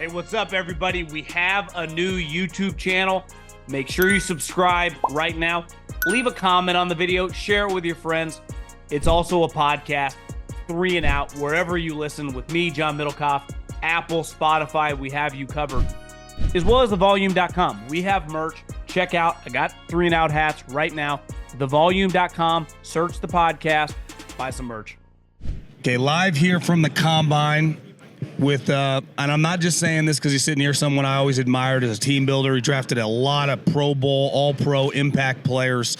Hey, what's up, everybody? We have a new YouTube channel. Make sure you subscribe right now. Leave a comment on the video. Share it with your friends. It's also a podcast, 3 and Out, wherever you listen with me, John Middlekauff, Apple, Spotify. We have you covered, as well as thevolume.com. We have merch. Check out. I got 3 and Out hats right now. Thevolume.com. Search the podcast. Buy some merch. Okay, live here from the Combine with, and I'm not just saying this because he's sitting here, someone I always admired as a team builder. He drafted a lot of Pro Bowl, All-Pro impact players,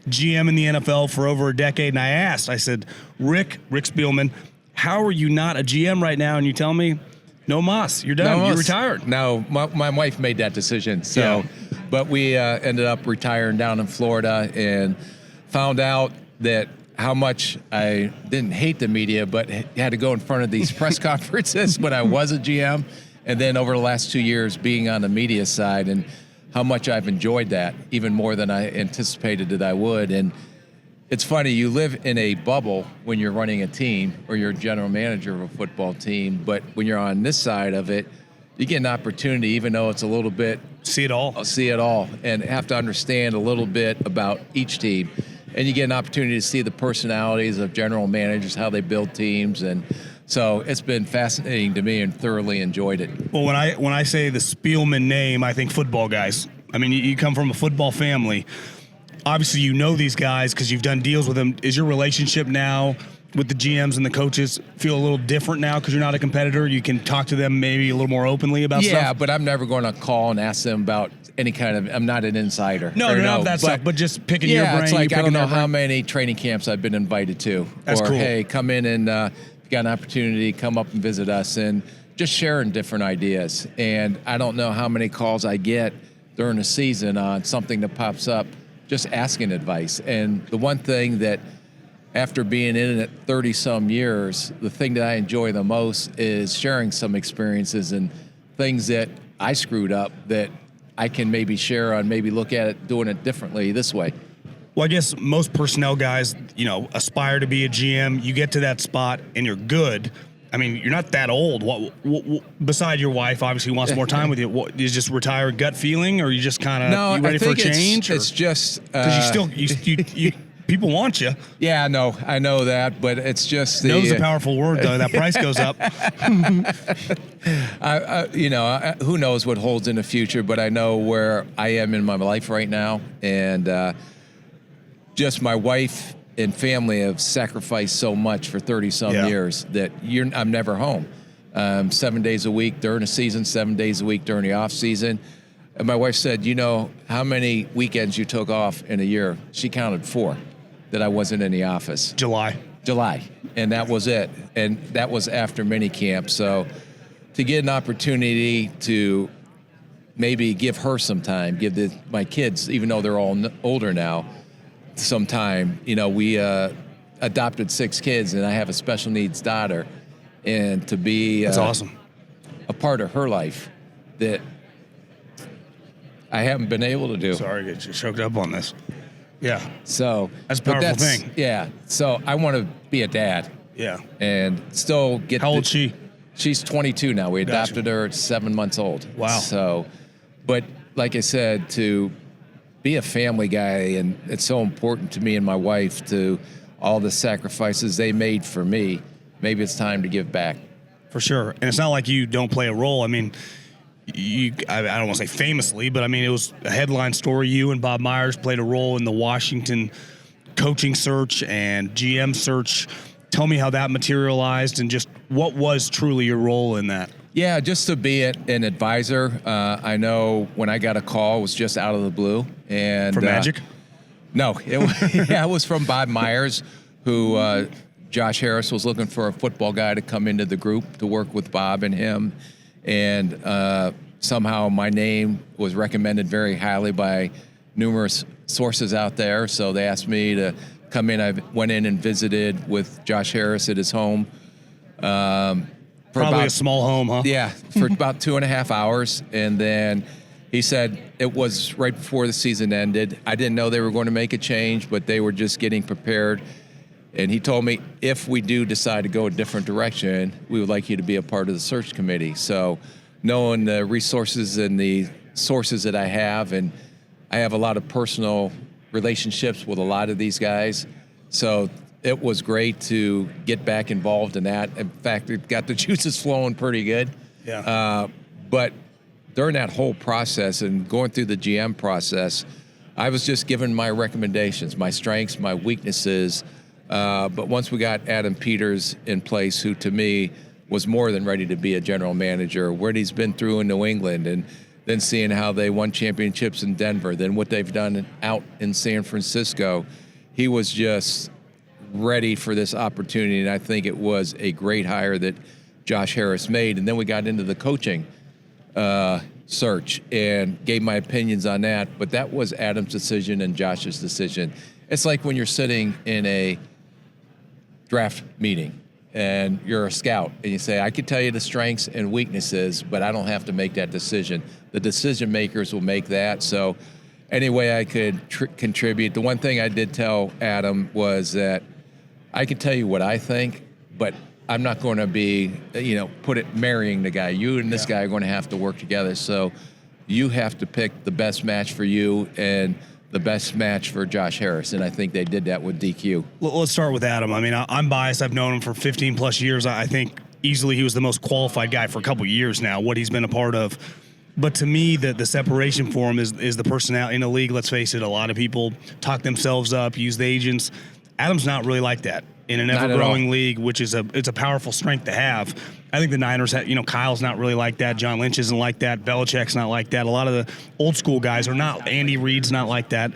GM in the NFL for over a decade. And I said, Rick Spielman, how are you not a GM right now? And you tell me, no mas, you're done, you're retired. No, my wife made that decision. So, yeah. But we ended up retiring down in Florida and found out that how much I didn't hate the media, but had to go in front of these press conferences when I was a GM. And then over the last 2 years being on the media side, and how much I've enjoyed that even more than I anticipated that I would. And it's funny, you live in a bubble when you're running a team or you're a general manager of a football team, but when you're on this side of it, you get an opportunity, even though it's a little bit see it all, and have to understand a little bit about each team. And you get an opportunity to see the personalities of general managers, how they build teams. And so it's been fascinating to me and thoroughly enjoyed it. Well, when I say the Spielman name, I think football guys. I mean, you come from a football family. Obviously, you know these guys because you've done deals with them. Is your relationship now with the GMs and the coaches feel a little different now because you're not a competitor? You can talk to them maybe a little more openly about stuff? Yeah, but I'm never going to call and ask them about any kind of, I'm not an insider. No, that's stuff, but just picking your brain. Yeah, it's like, I don't know how many training camps I've been invited to. That's or, cool. Hey, come in and you got an opportunity, come up and visit us, and just sharing different ideas. And I don't know how many calls I get during the season on something that pops up, just asking advice. And the one thing that, after being in it 30-some years, the thing that I enjoy the most is sharing some experiences and things that I screwed up that I can maybe share on, maybe look at it, doing it differently this way. Well, I guess most personnel guys, aspire to be a GM. You get to that spot and you're good. I mean, you're not that old. What beside your wife, obviously wants more time with you. What, you just retire gut feeling, or you just kind of ready for a change? It's just because you people want you. Yeah, I know that, but it's just No's a powerful word, though. That price goes up. Who knows what holds in the future, but I know where I am in my life right now, and just my wife and family have sacrificed so much for 30-some years that I'm never home. 7 days a week during the season, 7 days a week during the off season. And my wife said, how many weekends you took off in a year? She counted 4 that I wasn't in the office. July. And that was it. And that was after minicamp. So to get an opportunity to maybe give her some time, give my kids, even though they're all older now, some time. We adopted 6 kids, and I have a special needs daughter. And to be that's awesome. A part of her life that I haven't been able to do. Sorry, I get choked up on this. Yeah. So that's a powerful thing. Yeah. So I want to be a dad. Yeah. And still get. How old is she? She's 22 now. We adopted her at 7 months old. Wow. So, but like I said, to be a family guy, and it's so important to me and my wife, to all the sacrifices they made for me. Maybe it's time to give back. For sure. And it's not like you don't play a role. I mean, I don't want to say famously, but I mean, it was a headline story. You and Bob Myers played a role in the Washington coaching search and GM search. Tell me how that materialized and just what was truly your role in that. Yeah, just to be an advisor. I know when I got a call, it was just out of the blue. And from Magic? No, it was from Bob Myers, who Josh Harris was looking for a football guy to come into the group to work with Bob and him. And somehow my name was recommended very highly by numerous sources out there. So they asked me to come in. I went in and visited with Josh Harris at his home. Probably a small home, huh? Yeah, for about 2.5 hours. And then he said it was right before the season ended. I didn't know they were going to make a change, but they were just getting prepared. And he told me, if we do decide to go a different direction, we would like you to be a part of the search committee. So knowing the resources and the sources that I have, and I have a lot of personal relationships with a lot of these guys. So it was great to get back involved in that. In fact, it got the juices flowing pretty good. Yeah. But during that whole process and going through the GM process, I was just given my recommendations, my strengths, my weaknesses. But once we got Adam Peters in place, who to me was more than ready to be a general manager, what he's been through in New England, and then seeing how they won championships in Denver, then what they've done out in San Francisco, he was just ready for this opportunity. And I think it was a great hire that Josh Harris made. And then we got into the coaching search and gave my opinions on that. But that was Adam's decision and Josh's decision. It's like when you're sitting in a draft meeting and you're a scout and you say, I can tell you the strengths and weaknesses, but I don't have to make that decision. The decision makers will make that. So any way I could contribute. The one thing I did tell Adam was that I can tell you what I think, but I'm not going to be, marrying the guy. You and this guy are going to have to work together. So you have to pick the best match for you and the best match for Josh Harris. And I think they did that with DQ. Well, let's start with Adam. I mean, I'm biased. I've known him for 15 plus years. I think easily he was the most qualified guy for a couple of years now, what he's been a part of. But to me, the separation for him is the personality in the league. Let's face it, a lot of people talk themselves up, use the agents. Adam's not really like that in an ever-growing league, which is it's a powerful strength to have. I think the Niners, Kyle's not really like that. John Lynch isn't like that. Belichick's not like that. A lot of the old school guys are not. Andy Reid's not like that.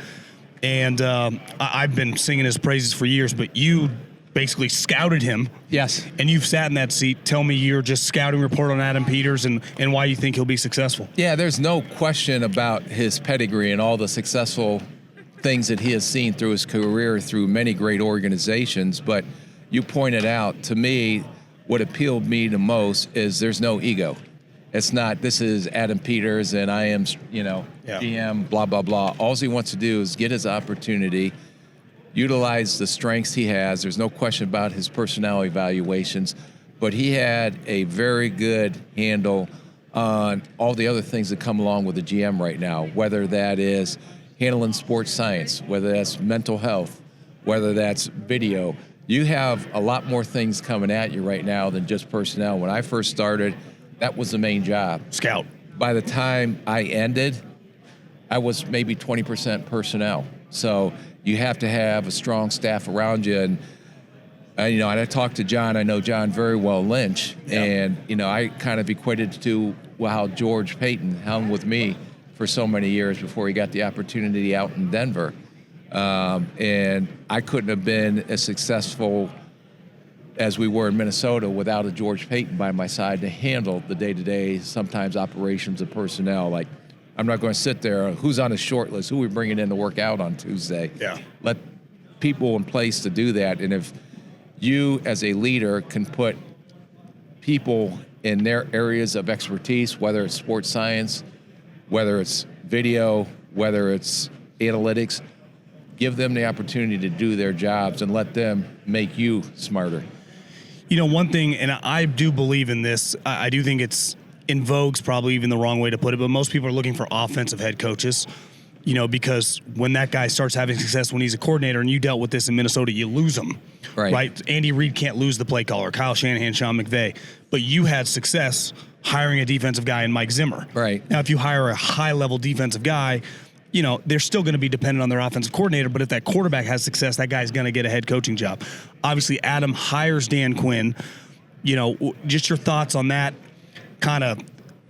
And I've been singing his praises for years, but you basically scouted him. Yes. And you've sat in that seat. Tell me your just scouting report on Adam Peters and why you think he'll be successful. Yeah, there's no question about his pedigree and all the successful things that he has seen through his career through many great organizations. But you pointed out, to me, what appealed me the most is there's no ego. It's not, this is Adam Peters and I am, GM, blah, blah, blah. All he wants to do is get his opportunity, utilize the strengths he has. There's no question about his personality evaluations, but he had a very good handle on all the other things that come along with the GM right now, whether that is handling sports science, whether that's mental health, whether that's video. You have a lot more things coming at you right now than just personnel. When I first started, that was the main job. Scout. By the time I ended, I was maybe 20% personnel. So you have to have a strong staff around you. And I talked to John. I know John very well, Lynch. Yeah. And, I kind of equated to how George Payton hung with me for so many years before he got the opportunity out in Denver. And I couldn't have been as successful as we were in Minnesota without a George Payton by my side to handle the day-to-day, sometimes operations of personnel. Like, I'm not going to sit there, who's on the short list, who are we bringing in to work out on Tuesday? Yeah. Let people in place to do that. And if you as a leader can put people in their areas of expertise, whether it's sports science, whether it's video, whether it's analytics, give them the opportunity to do their jobs and let them make you smarter. One thing, and I do believe in this, I do think it's in vogue's probably even the wrong way to put it, but most people are looking for offensive head coaches, because when that guy starts having success when he's a coordinator, and you dealt with this in Minnesota, you lose him. Right? Andy Reid can't lose the play caller, Kyle Shanahan, Sean McVay, but you had success hiring a defensive guy in Mike Zimmer. Right. Now, if you hire a high-level defensive guy, they're still going to be dependent on their offensive coordinator, but if that quarterback has success, that guy's going to get a head coaching job. Obviously, Adam hires Dan Quinn. Just your thoughts on that kind of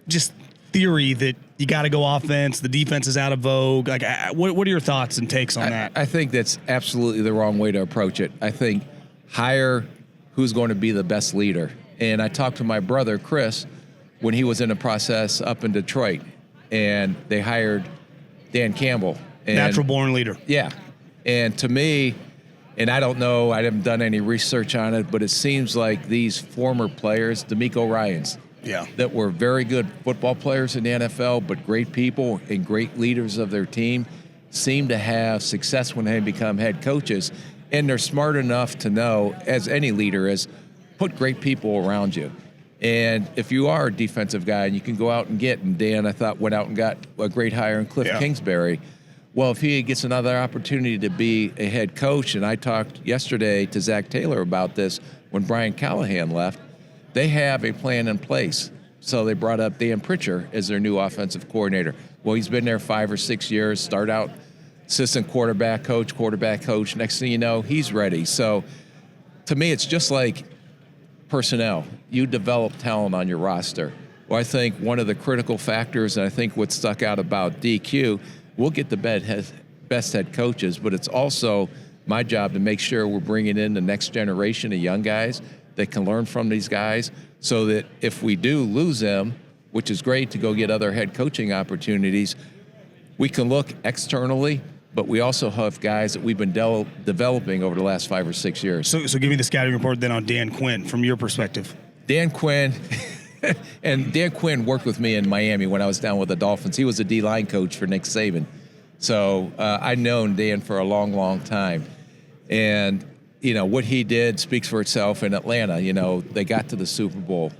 just theory that you got to go offense, the defense is out of vogue. Like, what are your thoughts and takes on that? I think that's absolutely the wrong way to approach it. I think hire who's going to be the best leader. And I talked to my brother, Chris, when he was in the process up in Detroit, and they hired Dan Campbell. Natural-born leader. Yeah. And to me, and I don't know, I haven't done any research on it, but it seems like these former players, D'Amico Ryans, that were very good football players in the NFL, but great people and great leaders of their team, seem to have success when they become head coaches. And they're smart enough to know, as any leader is, put great people around you. And if you are a defensive guy and you can go out and get, and Dan, I thought, went out and got a great hire in Cliff Kingsbury. Well, if he gets another opportunity to be a head coach, and I talked yesterday to Zach Taylor about this when Brian Callahan left, they have a plan in place. So they brought up Dan Pritchard as their new offensive coordinator. Well, he's been there 5 or 6 years, start out assistant quarterback coach. Next thing you know, he's ready. So to me, it's just like personnel. You develop talent on your roster. Well, I think one of the critical factors, and I think what stuck out about DQ, we'll get the best head coaches, but it's also my job to make sure we're bringing in the next generation of young guys that can learn from these guys, so that if we do lose them, which is great to go get other head coaching opportunities, we can look externally, but we also have guys that we've been developing over the last 5 or 6 years. So give me the scouting report then on Dan Quinn from your perspective. Dan Quinn, and Dan Quinn worked with me in Miami when I was down with the Dolphins. He was a D-line coach for Nick Saban. So I've known Dan for a long, long time. And, you know, what he did speaks for itself in Atlanta. You know, they got to the Super Bowl.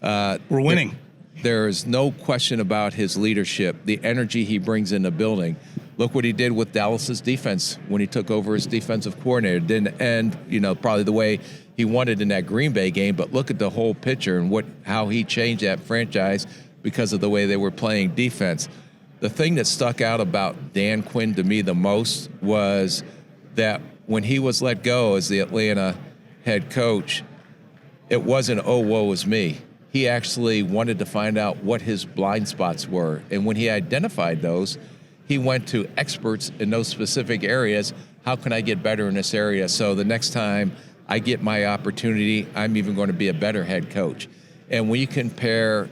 We're winning. There is no question about his leadership, the energy he brings in the building. Look what he did with Dallas's defense when he took over as defensive coordinator. Didn't end, you know, probably the way he wanted in that Green Bay game, but look at the whole picture and how he changed that franchise because of the way they were playing defense. The thing that stuck out about Dan Quinn to me the most was that when he was let go as the Atlanta head coach, it wasn't, oh, woe is me. He actually wanted to find out what his blind spots were. And when he identified those, he went to experts in those specific areas. How can I get better in this area? So the next time I get my opportunity, I'm even going to be a better head coach. And when you compare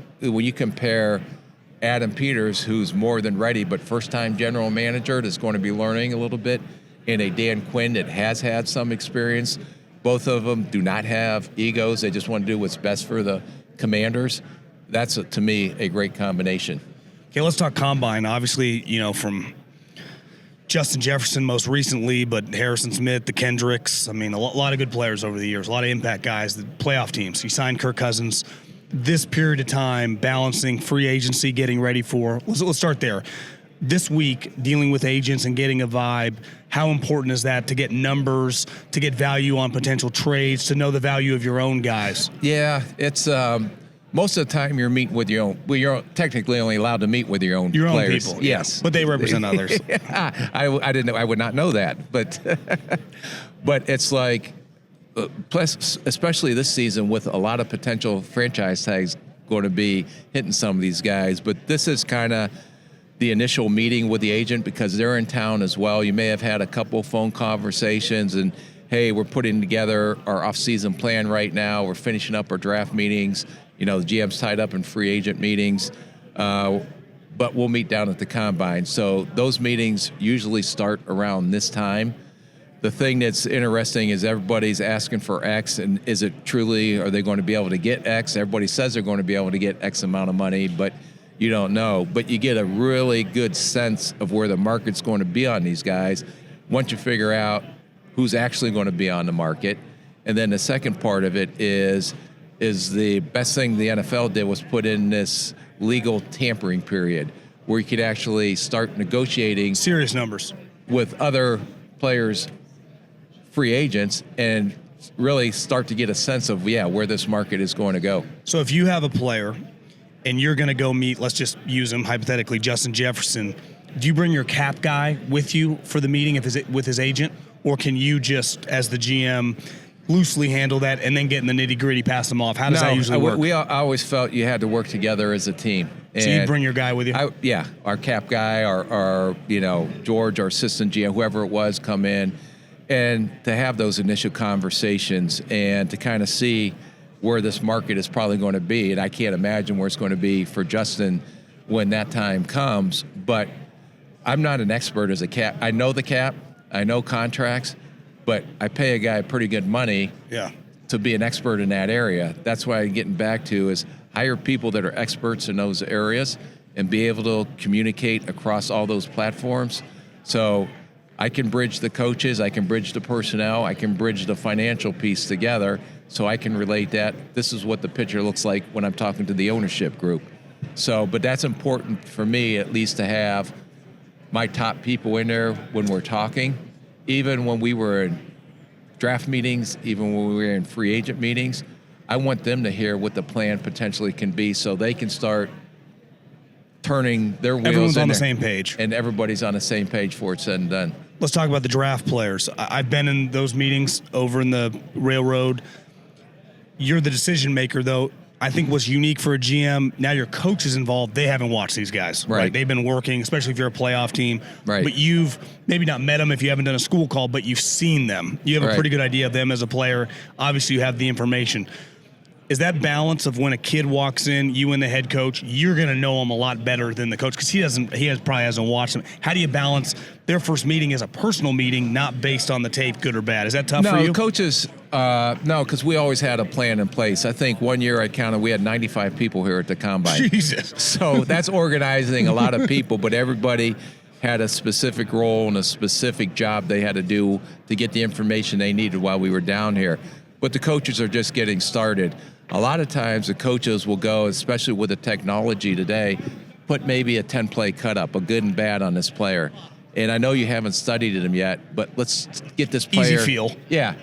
Adam Peters, who's more than ready, but first-time general manager that's going to be learning a little bit, and a Dan Quinn that has had some experience, both of them do not have egos. They just want to do what's best for the Commanders. That's, to me, a great combination. Okay, let's talk combine. Obviously, you know, from Justin Jefferson most recently, but Harrison Smith, the Kendricks. I mean, a lot of good players over the years, a lot of impact guys, the playoff teams. You signed Kirk Cousins. This period of time, balancing free agency, getting ready for, let's start there. This week, dealing with agents and getting a vibe, how important is that to get numbers, to get value on potential trades, to know the value of your own guys? Yeah, it's most of the time you're meeting with your own. Well, you're technically only allowed to meet with your own players. People. Yes, but they represent others. I didn't know. I would not know that, but but it's like, plus especially this season with a lot of potential franchise tags going to be hitting some of these guys. But this is kind of the initial meeting with the agent because they're in town as well. You may have had a couple phone conversations and, hey, we're putting together our off-season plan right now. We're finishing up our draft meetings. You know, the GM's tied up in free agent meetings, but we'll meet down at the Combine. So those meetings usually start around this time. The thing that's interesting is everybody's asking for X, and is it truly, are they going to be able to get X? Everybody says they're going to be able to get X amount of money, but you don't know. But you get a really good sense of where the market's going to be on these guys once you figure out who's actually going to be on the market. And then the second part of it is the best thing the NFL did was put in this legal tampering period where you could actually start negotiating serious numbers with other players, free agents, and really start to get a sense of, where this market is going to go. So if you have a player and you're going to go meet, let's just use him hypothetically, Justin Jefferson, do you bring your cap guy with you for the meeting with his agent? Or can you just, as the GM, loosely handle that and then get in the nitty-gritty, pass them off? How does that usually work? I always felt you had to work together as a team. So you bring your guy with you? Our cap guy, our George, our assistant GM, whoever it was, come in and to have those initial conversations and to kind of see where this market is probably going to be. And I can't imagine where it's going to be for Justin when that time comes. But I'm not an expert as a cap. I know the cap. I know contracts. But I pay a guy pretty good money to be an expert in that area. That's why I'm getting back to is hire people that are experts in those areas and be able to communicate across all those platforms. So I can bridge the coaches, I can bridge the personnel, I can bridge the financial piece together so I can relate that. This is what the picture looks like when I'm talking to the ownership group. So, but that's important for me, at least, to have my top people in there when we're talking. Even when we were in draft meetings, even when we were in free agent meetings, I want them to hear what the plan potentially can be so they can start turning their wheels. Everyone's on the there, same page. and everybody's on the same page for it's said and done. Let's talk about the draft players. I've been in those meetings over in the railroad. You're the decision maker, though. I think what's unique for a GM, now your coach is involved, they haven't watched these guys. Right. They've been working, especially if you're a playoff team. Right. But you've maybe not met them if you haven't done a school call, but you've seen them. You have a Right. pretty good idea of them as a player. Obviously, you have the information. Is that balance of when a kid walks in, you and the head coach, you're going to know him a lot better than the coach because probably hasn't watched them. How do you balance their first meeting as a personal meeting, not based on the tape, good or bad? Is that tough for you? No, coaches, no, because we always had a plan in place. I think one year I counted, we had 95 people here at the Combine. Jesus. So that's organizing a lot of people, but everybody had a specific role and a specific job they had to do to get the information they needed while we were down here. But the coaches are just getting started. A lot of times the coaches will go, especially with the technology today, put maybe a 10-play cut up, a good and bad on this player. And I know you haven't studied him yet, but let's get this player. Easy feel. Yeah.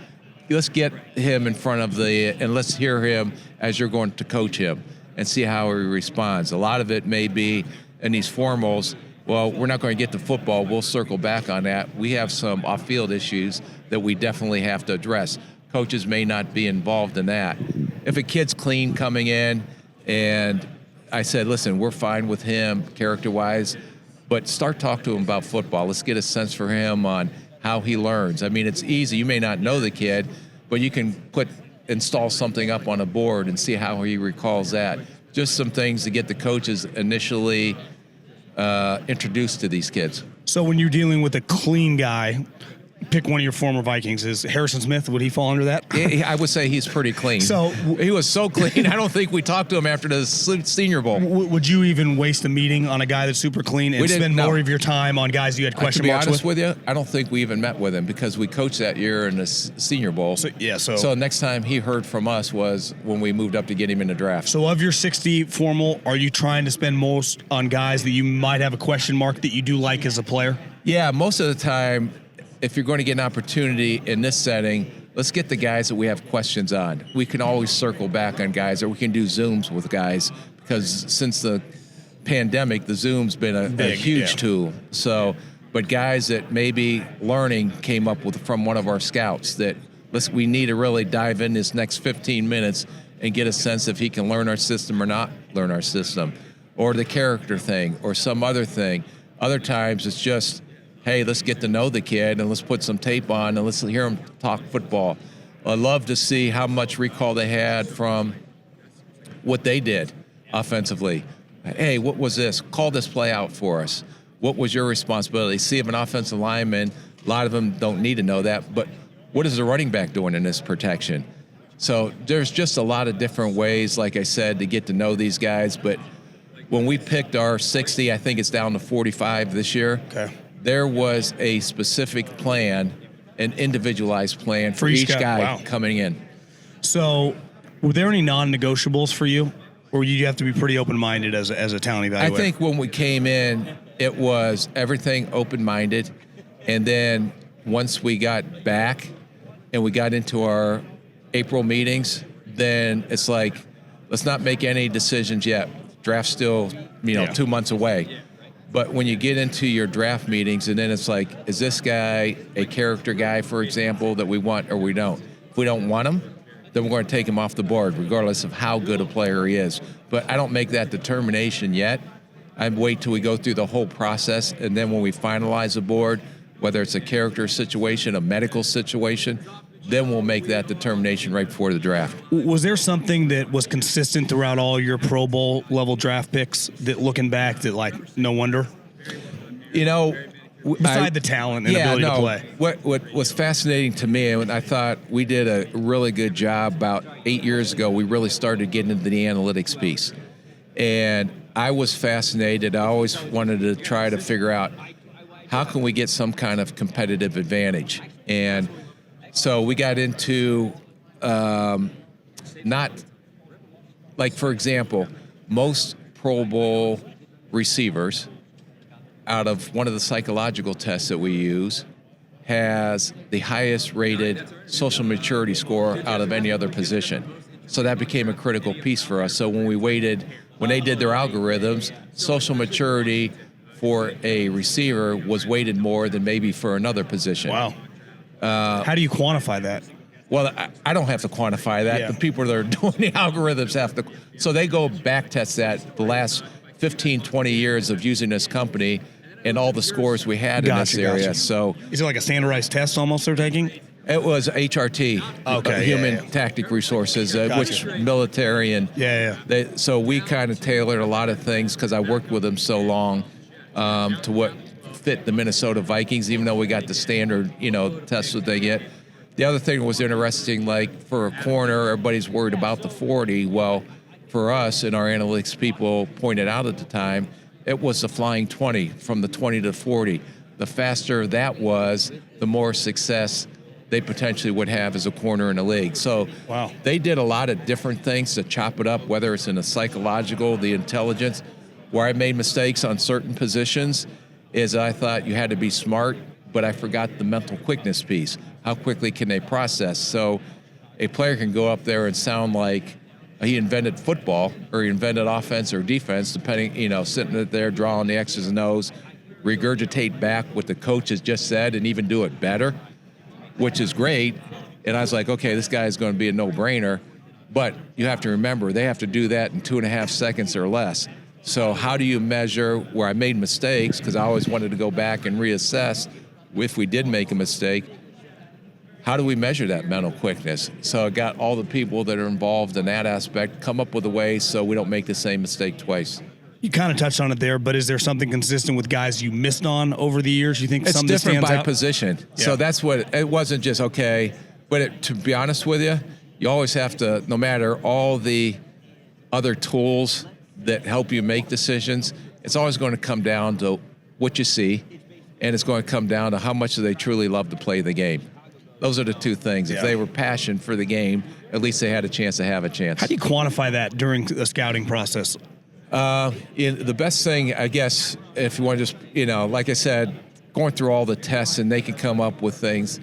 Let's get him in front of and let's hear him as you're going to coach him and see how he responds. A lot of it may be in these formals, well, we're not going to get to football. We'll circle back on that. We have some off-field issues that we definitely have to address. Coaches may not be involved in that. If a kid's clean coming in and I said, listen, we're fine with him character-wise, but start talking to him about football. Let's get a sense for him on how he learns. I mean, it's easy. You may not know the kid, but you can install something up on a board and see how he recalls that. Just some things to get the coaches initially introduced to these kids. So when you're dealing with a clean guy, pick one of your former Vikings. Is Harrison Smith, would he fall under that? I would say he's pretty clean. So he was so clean, I don't think we talked to him after the Senior Bowl. Would you even waste a meeting on a guy that's super clean and spend more of your time on guys you had question marks with? To be honest with you, I don't think we even met with him because we coached that year in the Senior Bowl. So next time he heard from us was when we moved up to get him in the draft. So of your 60 formal, are you trying to spend most on guys that you might have a question mark that you do like as a player? Yeah, most of the time, if you're going to get an opportunity in this setting, let's get the guys that we have questions on. We can always circle back on guys, or we can do Zooms with guys, because since the pandemic, the Zoom's been a huge tool. So, but guys that maybe learning came up with from one of our scouts that we need to really dive in this next 15 minutes and get a sense if he can learn our system or not learn our system, or the character thing, or some other thing. Other times it's just, hey, let's get to know the kid and let's put some tape on and let's hear him talk football. I love to see how much recall they had from what they did offensively. Hey, what was this? Call this play out for us. What was your responsibility? See if an offensive lineman, a lot of them don't need to know that, but what is the running back doing in this protection? So there's just a lot of different ways, like I said, to get to know these guys. But when we picked our 60, I think it's down to 45 this year. Okay. There was a specific plan, an individualized plan for each guy coming in. So were there any non-negotiables for you, or you have to be pretty open-minded as a talent evaluator? I think when we came in, it was everything open-minded. And then once we got back and we got into our April meetings, then it's like, let's not make any decisions yet. Draft's still, 2 months away. But when you get into your draft meetings, and then it's like, is this guy a character guy, for example, that we want or we don't? If we don't want him, then we're going to take him off the board, regardless of how good a player he is. But I don't make that determination yet. I wait till we go through the whole process, and then when we finalize the board, whether it's a character situation, a medical situation, then we'll make that determination right before the draft. Was there something that was consistent throughout all your Pro Bowl level draft picks that, looking back, that like, no wonder? Beside the talent and ability to play. What was fascinating to me, and I thought we did a really good job about 8 years ago, we really started getting into the analytics piece. And I was fascinated. I always wanted to try to figure out how can we get some kind of competitive advantage. And so we got into not like, for example, most Pro Bowl receivers, out of one of the psychological tests that we use, has the highest rated social maturity score out of any other position. So that became a critical piece for us. So when they did their algorithms, social maturity for a receiver was weighted more than maybe for another position. Wow. How do you quantify that? Well, I don't have to quantify that. Yeah. The people that are doing the algorithms have to. So they go back test that the last 15, 20 years of using this company and all the scores we had in this area. Gotcha. So Is it like a standardized test almost they're taking? it was HRT, Okay, Human yeah. Tactic Resources, Gotcha. which military and so we kind of tailored a lot of things because I worked with them so long to what fit the Minnesota Vikings, even though we got the standard, tests that they get. The other thing that was interesting, like for a corner, everybody's worried about the 40. Well, for us and our analytics people pointed out at the time, it was the flying 20 from the 20 to 40. The faster that was, the more success they potentially would have as a corner in the league. So Wow. They did a lot of different things to chop it up, whether it's in the psychological, the intelligence. Where I made mistakes on certain positions is I thought you had to be smart, but I forgot the mental quickness piece. How quickly can they process? So a player can go up there and sound like he invented football or he invented offense or defense, depending, sitting there drawing the X's and O's, regurgitate back what the coach has just said and even do it better, which is great. And I was like, okay, this guy is going to be a no-brainer. But you have to remember, they have to do that in 2.5 seconds or less. So how do you measure where I made mistakes? Because I always wanted to go back and reassess if we did make a mistake. How do we measure that mental quickness? So I got all the people that are involved in that aspect, come up with a way so we don't make the same mistake twice. You kind of touched on it there, but is there something consistent with guys you missed on over the years? You think It's something different stands by out? position. Yeah. So that's what, it wasn't just, okay, but to be honest with you, you always have to, no matter all the other tools that help you make decisions, it's always going to come down to what you see, and it's going to come down to how much do they truly love to play the game. Those are the two things. If they were passionate for the game, at least they had a chance to have a chance. How do you quantify that during the scouting process? The best thing, I guess, if you want to just, like I said, going through all the tests and they can come up with things,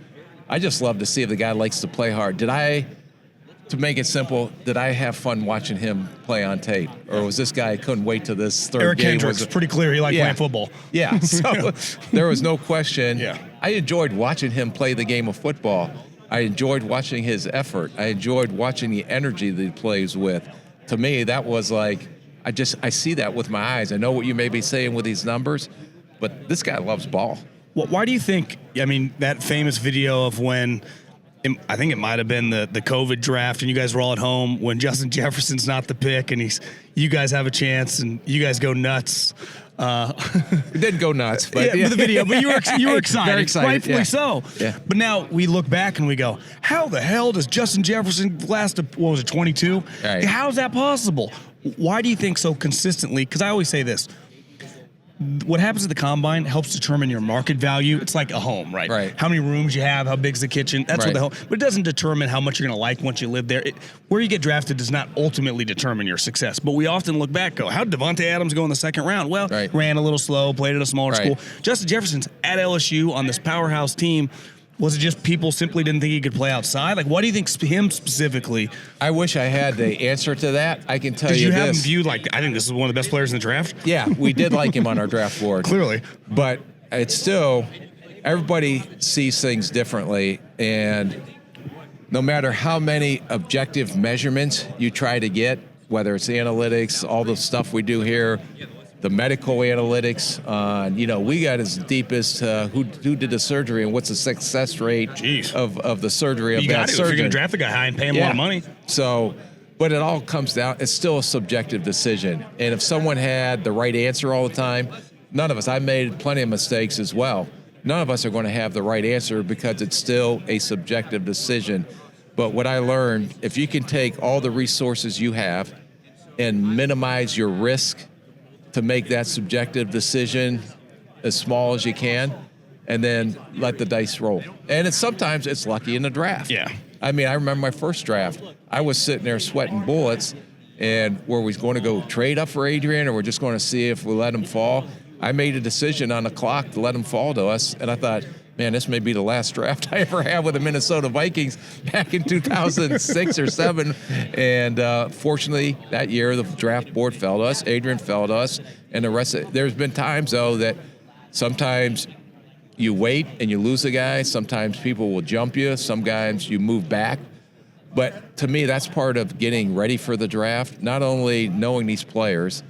I just love to see if the guy likes to play hard. To make it simple, did I have fun watching him play on tape? Or was this guy couldn't wait till this third Eric game? Hendricks, pretty clear he liked playing football. Yeah, so there was no question. Yeah. I enjoyed watching him play the game of football. I enjoyed watching his effort. I enjoyed watching the energy that he plays with. To me, that was like, I see that with my eyes. I know what you may be saying with these numbers, but this guy loves ball. Well, why do you think, that famous video of when, I think it might have been the COVID draft and you guys were all at home when Justin Jefferson's not the pick and you guys have a chance and you guys go nuts. It didn't go nuts, but the video, but you were excited, Very excited, rightfully yeah. so. Yeah. But now we look back and we go, how the hell does Justin Jefferson last, 22? Right. How is that possible? Why do you think so consistently? Because I always say this. What happens at the combine helps determine your market value. It's like a home, right? Right. How many rooms you have, how big's the kitchen. That's what Right. the home. But it doesn't determine how much you're going to like once you live there. Where you get drafted does not ultimately determine your success. But we often look back, go, how did Devontae Adams go in the second round? Well, Right. ran a little slow, played at a smaller Right. school. Justin Jefferson's at LSU on this powerhouse team. Was it just people simply didn't think he could play outside? Like, what do you think him specifically? I wish I had the answer to that. I can tell Did you you have him this. viewed like, I think this is one of the best players in the draft? Yeah, we did like him on our draft board. Clearly. But it's still, everybody sees things differently. And no matter how many objective measurements you try to get, whether it's analytics, all the stuff we do here, the medical analytics, we got as deep as who did the surgery and what's the success rate Jeez. of the surgery of You that got to if you're surgeon. going to draft a guy high and pay him a lot of money. So, but it all comes down, it's still a subjective decision. And if someone had the right answer all the time, none of us, I made plenty of mistakes as well. None of us are going to have the right answer because it's still a subjective decision. But what I learned, if you can take all the resources you have and minimize your risk to make that subjective decision as small as you can, and then let the dice roll. And sometimes it's lucky in the draft. Yeah. I mean, I remember my first draft. I was sitting there sweating bullets, and were we going to go trade up for Adrian, or we're just going to see if we let him fall? I made a decision on the clock to let him fall to us, and I thought, man, this may be the last draft I ever had with the Minnesota Vikings back in 2006 or 7. And fortunately, that year, the draft board fell to us. Adrian fell to us. And the rest of it. There's been times, though, that sometimes you wait and you lose a guy. Sometimes people will jump you. Some guys you move back. But to me, that's part of getting ready for the draft, not only knowing these players,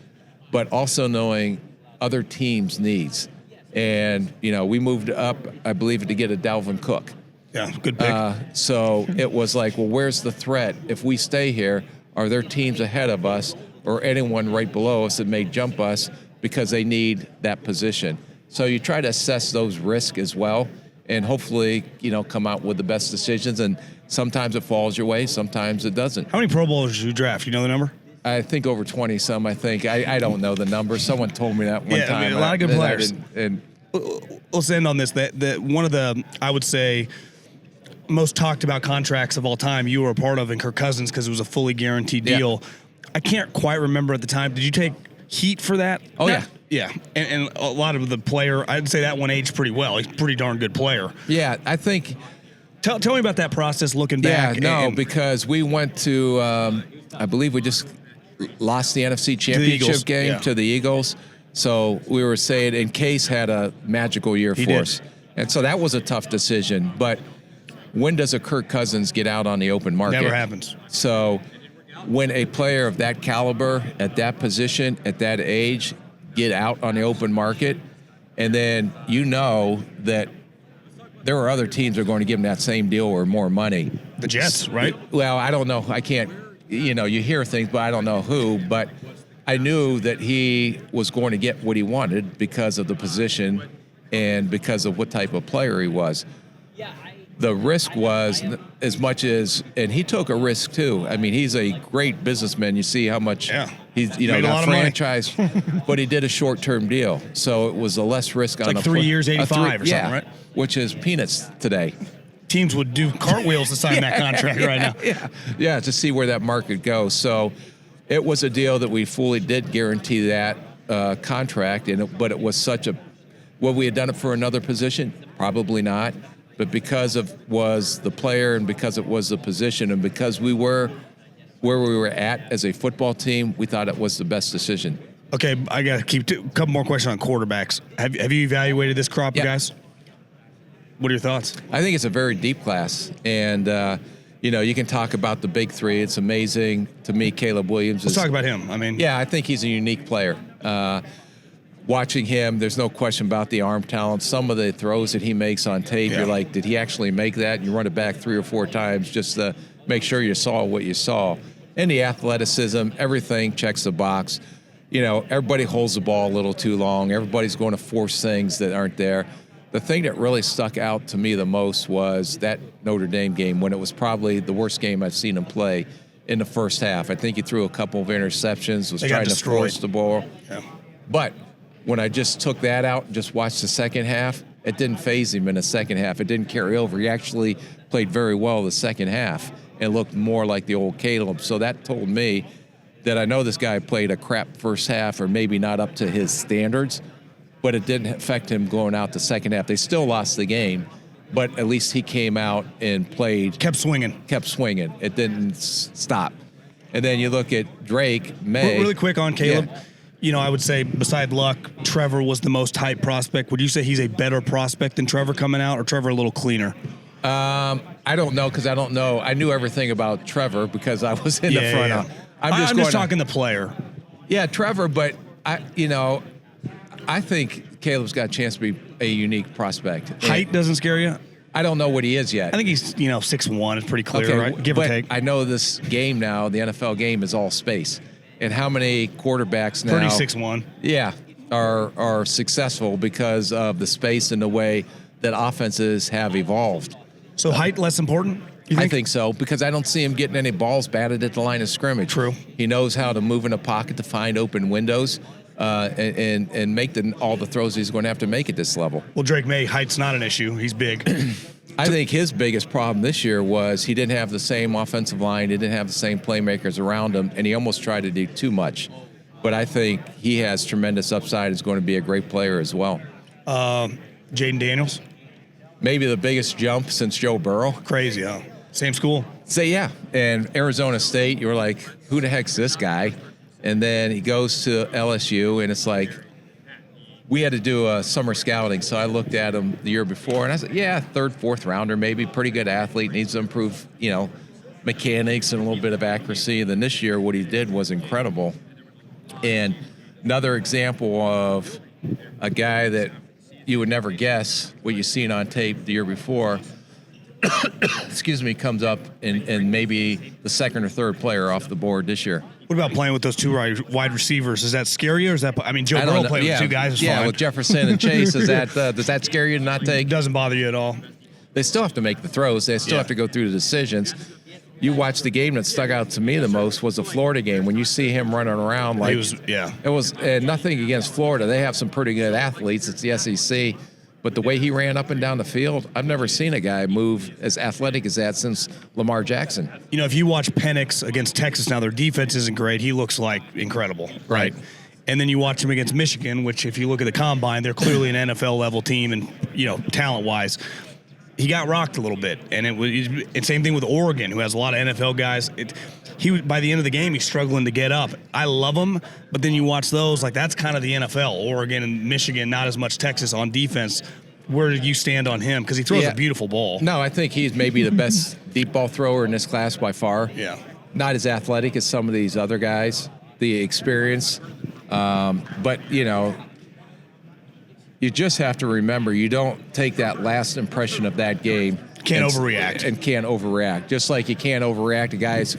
but also knowing other teams' needs. And, you know, we moved up, I believe, to get a Dalvin Cook. Yeah, good pick. So it was like, well, where's the threat? If we stay here, are there teams ahead of us or anyone right below us that may jump us because they need that position? So you try to assess those risks as well and hopefully, you know, come out with the best decisions. And sometimes it falls your way, sometimes it doesn't. How many Pro Bowlers did you draft? You know the number? I think over 20-some, I think. I don't know the number. Someone told me that one time. I mean, a lot of good players. And let's end on this. That one of the, I would say, most talked about contracts of all time you were a part of in Kirk Cousins because it was a fully guaranteed deal. I can't quite remember at the time. Did you take heat for that? Oh, yeah. Yeah. And a lot of the player, I'd say that one aged pretty well. He's a pretty darn good player. Yeah, I think. Tell me about that process looking back. Yeah, because we went to, I believe we just lost the NFC Championship game to the Eagles. So we were saying, and Case had a magical year for us. And so that was a tough decision. But when does a Kirk Cousins get out on the open market? Never happens. So when a player of that caliber, at that position, at that age, get out on the open market, and then you know that there are other teams that are going to give him that same deal or more money. The Jets, right? Well, I don't know. I can't, you know, you hear things, but I don't know who. But I knew that he was going to get what he wanted because of the position and because of what type of player he was. The risk was as much as, and he took a risk too. I mean, he's a great businessman. You see how much he's, you know, got franchised, but he did a short-term deal. So it was a less risk on like 3 years, 85 or something, right? Which is peanuts today. Teams would do cartwheels to sign that contract right now. Yeah, to see where that market goes. So it was a deal that we fully did guarantee that contract, but it was such a, would we have done it for another position? Probably not. But because of was the player and because it was the position and because we were where we were at as a football team, we thought it was the best decision. Okay, I got to keep a couple more questions on quarterbacks. Have you evaluated this crop of guys? What are your thoughts? I think it's a very deep class. And, you know, you can talk about the big three. It's amazing. To me, Caleb Williams Let's talk about him. I mean, yeah, I think he's a unique player. Watching him, there's no question about the arm talent. Some of the throws that he makes on tape, you're like, did he actually make that? And you run it back 3 or 4 times just to make sure you saw what you saw. And the athleticism, everything checks the box. You know, everybody holds the ball a little too long. Everybody's going to force things that aren't there. The thing that really stuck out to me the most was that Notre Dame game when it was probably the worst game I've seen him play in the first half. I think he threw a couple of interceptions, was trying to force the ball. Yeah. But when I just took that out and just watched the second half, it didn't faze him in the second half. It didn't carry over. He actually played very well the second half and looked more like the old Caleb. So that told me that I know this guy played a crap first half or maybe not up to his standards, but it didn't affect him going out the second half. They still lost the game, but at least he came out and played. Kept swinging. It didn't stop. And then you look at Drake, May. Really quick on Caleb. Yeah. You know, I would say beside Luck, Trevor was the most hyped prospect. Would you say he's a better prospect than Trevor coming out, or Trevor a little cleaner? I don't know because I don't know. I knew everything about Trevor because I was in the front. Yeah. I'm just talking the player. Yeah, Trevor, but I think Caleb's got a chance to be a unique prospect. Height doesn't scare you? I don't know what he is yet. I think he's 6'1". It's pretty clear, right? Give or take. I know this game now, the NFL game, is all space. And how many quarterbacks now? Pretty 6'1". Yeah, are successful because of the space and the way that offenses have evolved. So height less important? I think so, because I don't see him getting any balls batted at the line of scrimmage. True. He knows how to move in a pocket to find open windows and make all the throws he's going to have to make at this level. Well, Drake May, height's not an issue. He's big. I think his biggest problem this year was he didn't have the same offensive line, he didn't have the same playmakers around him, and he almost tried to do too much. But I think he has tremendous upside, is going to be a great player as well. Jayden Daniels. Maybe the biggest jump since Joe Burrow. Crazy, huh? Same school. Yeah. And Arizona State, you were like, who the heck's this guy? And then he goes to LSU, and it's like, we had to do a summer scouting, so I looked at him the year before, and I said, yeah, third, fourth rounder, maybe pretty good athlete, needs to improve, mechanics and a little bit of accuracy. And then this year, what he did was incredible. And another example of a guy that you would never guess what you've seen on tape the year before, comes up and maybe the second or third player off the board this year. What about playing with those two wide receivers? Is that scary, or is that? I mean, Joe Burrow playing with two guys is fine. With Jefferson and Chase, does that scare you to not take? It doesn't bother you at all. They still have to make the throws. They still have to go through the decisions. You watch the game that stuck out to me the most was the Florida game. When you see him running around like it was nothing against Florida. They have some pretty good athletes. It's the SEC. But the way he ran up and down the field, I've never seen a guy move as athletic as that since Lamar Jackson. If you watch Penix against Texas, now their defense isn't great. He looks like incredible, right? And then you watch him against Michigan, which if you look at the combine, they're clearly an NFL level team, and talent-wise, he got rocked a little bit. And it's same thing with Oregon, who has a lot of NFL guys. By the end of the game, he's struggling to get up. I love him, but then you watch those, like that's kind of the NFL. Oregon and Michigan, not as much Texas on defense. Where do you stand on him? Because he throws a beautiful ball. No, I think he's maybe the best deep ball thrower in this class by far. Yeah. Not as athletic as some of these other guys, the experience. But, you just have to remember, you don't take that last impression of that game. Can't overreact. Just like you can't overreact. A guy's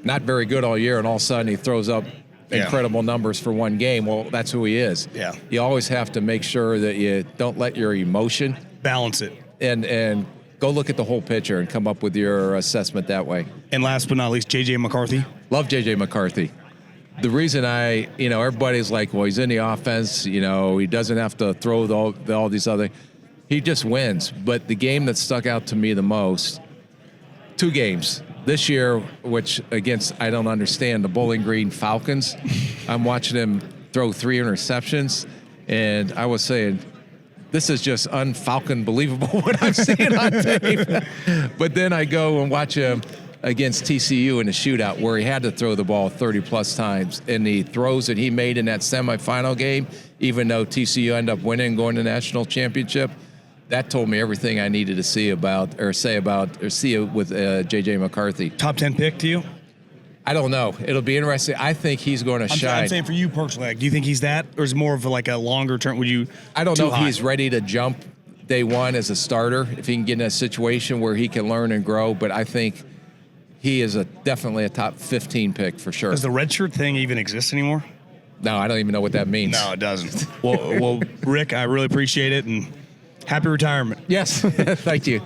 not very good all year, and all of a sudden he throws up incredible numbers for one game. Well, that's who he is. Yeah. You always have to make sure that you don't let your emotion balance it. And go look at the whole picture and come up with your assessment that way. And last but not least, J.J. McCarthy. Love J.J. McCarthy. The reason everybody's like, well, he's in the offense, he doesn't have to throw all these other. He just wins. But the game that stuck out to me the most, 2 games. This year, which against, I don't understand, the Bowling Green Falcons. I'm watching him throw 3 interceptions, and I was saying, this is just un-Falcon believable what I'm seeing on tape. But then I go and watch him against TCU in a shootout where he had to throw the ball 30-plus times. And the throws that he made in that semifinal game, even though TCU ended up winning and going to the national championship, that told me everything I needed to see with J.J. McCarthy. Top 10 pick to you? I don't know. It'll be interesting. I think he's going to shine. I'm saying for you personally, do you think he's that, or is it more of like a longer term? I don't know if he's ready to jump day one as a starter, if he can get in a situation where he can learn and grow, but I think he is definitely a top 15 pick for sure. Does the redshirt thing even exist anymore? No, I don't even know what that means. No, it doesn't. well, Rick, I really appreciate it, and happy retirement. Yes, thank you.